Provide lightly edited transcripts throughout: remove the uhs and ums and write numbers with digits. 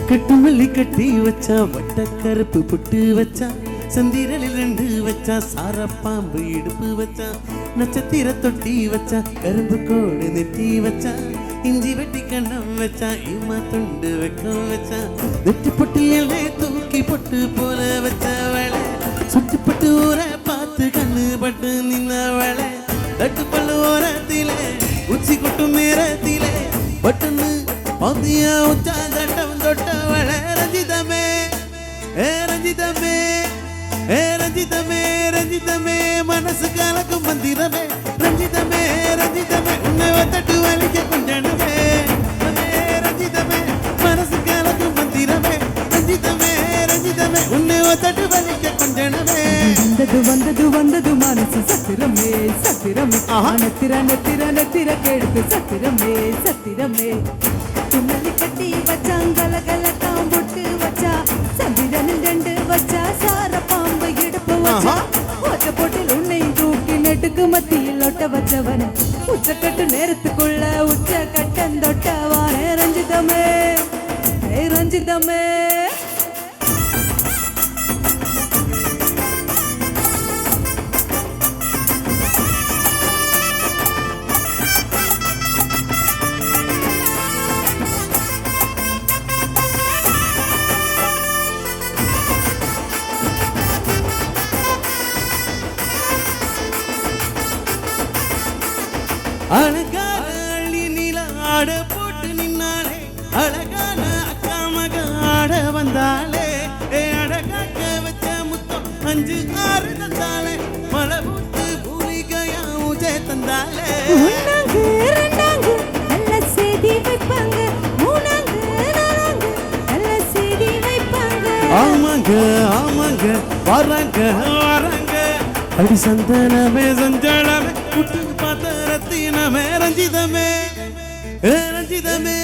கட்டுமல்லி கட்டி வச்சா வட்ட கருப்பு புட்டு வச்சா சந்திரலில் 2 வச்சா சாரப்பாம்பு இடுப்பு வச்சா நட்சத்திர தொட்டி வச்சா கரும்பு கோடு நெட்டி வச்சா இஞ்சி வெட்டி கண்ணம் வச்சா இம்மா துண்டு வெக்கம் வச்சா வெட்டி பொட்டு எல்லை தூக்கி பொட்டு போல வச்ச வேலை சுற்றி பட்டு ஊர பார்த்து கண்ணு பட்டு நின்ன வேலை தட்டு பல்லு ஓரத்திலே உச்சி கொட்டும் நேரத்திலே பட்டுன்னு பாத்தியா உச்சா தட்டம் தொட்ட வேலை ரஞ்சிதமே ரஞ்சிதமே ரஞ்சிதமே ரஞ்சிதமே மனசு கலக்கும் மந்திரமே ரஞ்சிதமே ரஞ்சிதமே உன்னை தட்டு வலிக்க கொஞ்சமே ரஞ்சிதமே மனசு கலக்கும் மந்திரமே ரஞ்சிதமே ரஞ்சிதமே உன்னை தட்டு வலிக்க கொஞ்சமே வந்தது வந்தது வந்தது மனசு சத்திரமே சத்திரமே நத்திர நத்திர நத்திர கேடுத்து சத்திரமே சத்திரமே துணலி கட்டி வச்சாங்கல கலக்காம் பொட்டு வச்சா சந்திரனில் 2 வச்சா சார பாம்பு இடுப்பு வச்சா ஒற்ற போட்டில் உன்னை தூக்கி நெட்டுக்கு மத்தியில் ஒட்ட வச்சவன உச்சக்கட்டு நேரத்துக்குள்ள உச்ச கட்டன் தொட்டவானே ரஞ்சிதமே ரஞ்சிதமே அழகான அள்ளி நில ஆட போட்டு நின்னாலே அழகான அக்கா மக ஆட வந்தாலே அழகாக்க வச்ச முத்தம் 5 6 தந்தாலே மழை பூத்து பூலிகையா ஊஜே தந்தாலே ஒன்னாங்க ரெண்டாங்க நல்ல செய்தி வைப்பாங்க மூணாங்க நாலாங்க நல்ல செய்தி வைப்பாங்க ஆமாங்க ஆமாங்க வராங்க வராங்க அடி சந்தனமே சஞ்சலமே குட்டு பார்த்த ரத்தினமே ரஞ்சிதமே ரஞ்சிதமே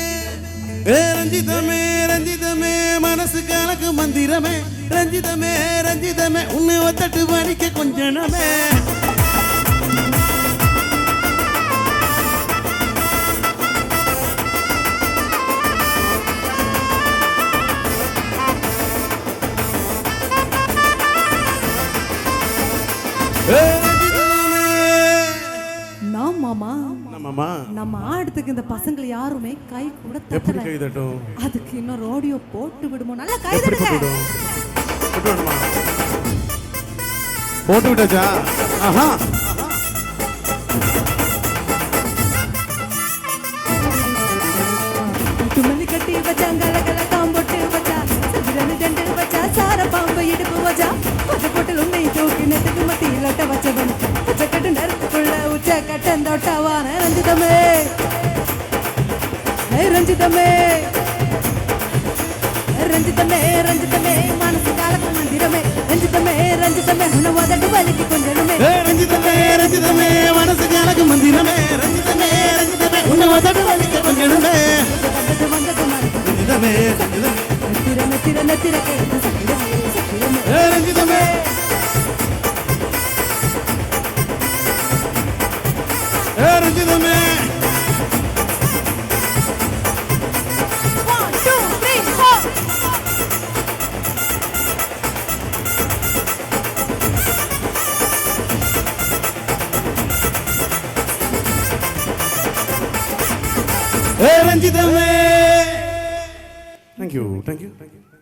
ரஞ்சிதமே ரஞ்சிதமே மனசு கலக்கு மந்திரமே ரஞ்சிதமே ரஞ்சிதமே உன்னை தட்டு வலிக்க கொஞ்சமே நம்ம ஆடுறதுக்கு இந்த பசங்க யாருமே கை கூட தட்டல. அதுக்கு இன்னும் ரோடியோ போட்டு விடுமோ நல்லா கை தட்டுங்க. போட்டு விட்டாச்சா? ஆஹா துமலி கட்டி வச்சாங்க கல காம்போட்டு வச்சா சந்திரனு 2 வச்சா சார பாம்பு இடுப்பு வச்சா ஒற்ற போட்டில் உன்னை தூக்கி நெட்டுக்கு மத்தியில் ஒட்ட வச்சவன் உச்சக்கட்டு நேரத்துக்குள்ள உச்ச கட்டன் தொட்டவான ரஞ்சிதமே ரஞ்சிதமே ரஞ்சிதமே ரஞ்சிதமே மனசு காலக்கு மந்திரமே ரஞ்சிதமே ரஞ்சிதமே உன்னை தட்டு வலிக்கு கொஞ்சமே ரஞ்சிதமே ரஞ்சிதமே மனசு காலக்கு மந்திரமே ரஞ்சிதமே ரஞ்சிதமே உன்னை தட்டு வலிக்கு கொஞ்சமே வந்தது ரஞ்சிதமே நத்திர நத்திர நத்திர கேட்டு சத்திரமே சத்திரமே ரஞ்சிதமே ரஞ்சிதமே ரஞ்சிதமே. Thank you.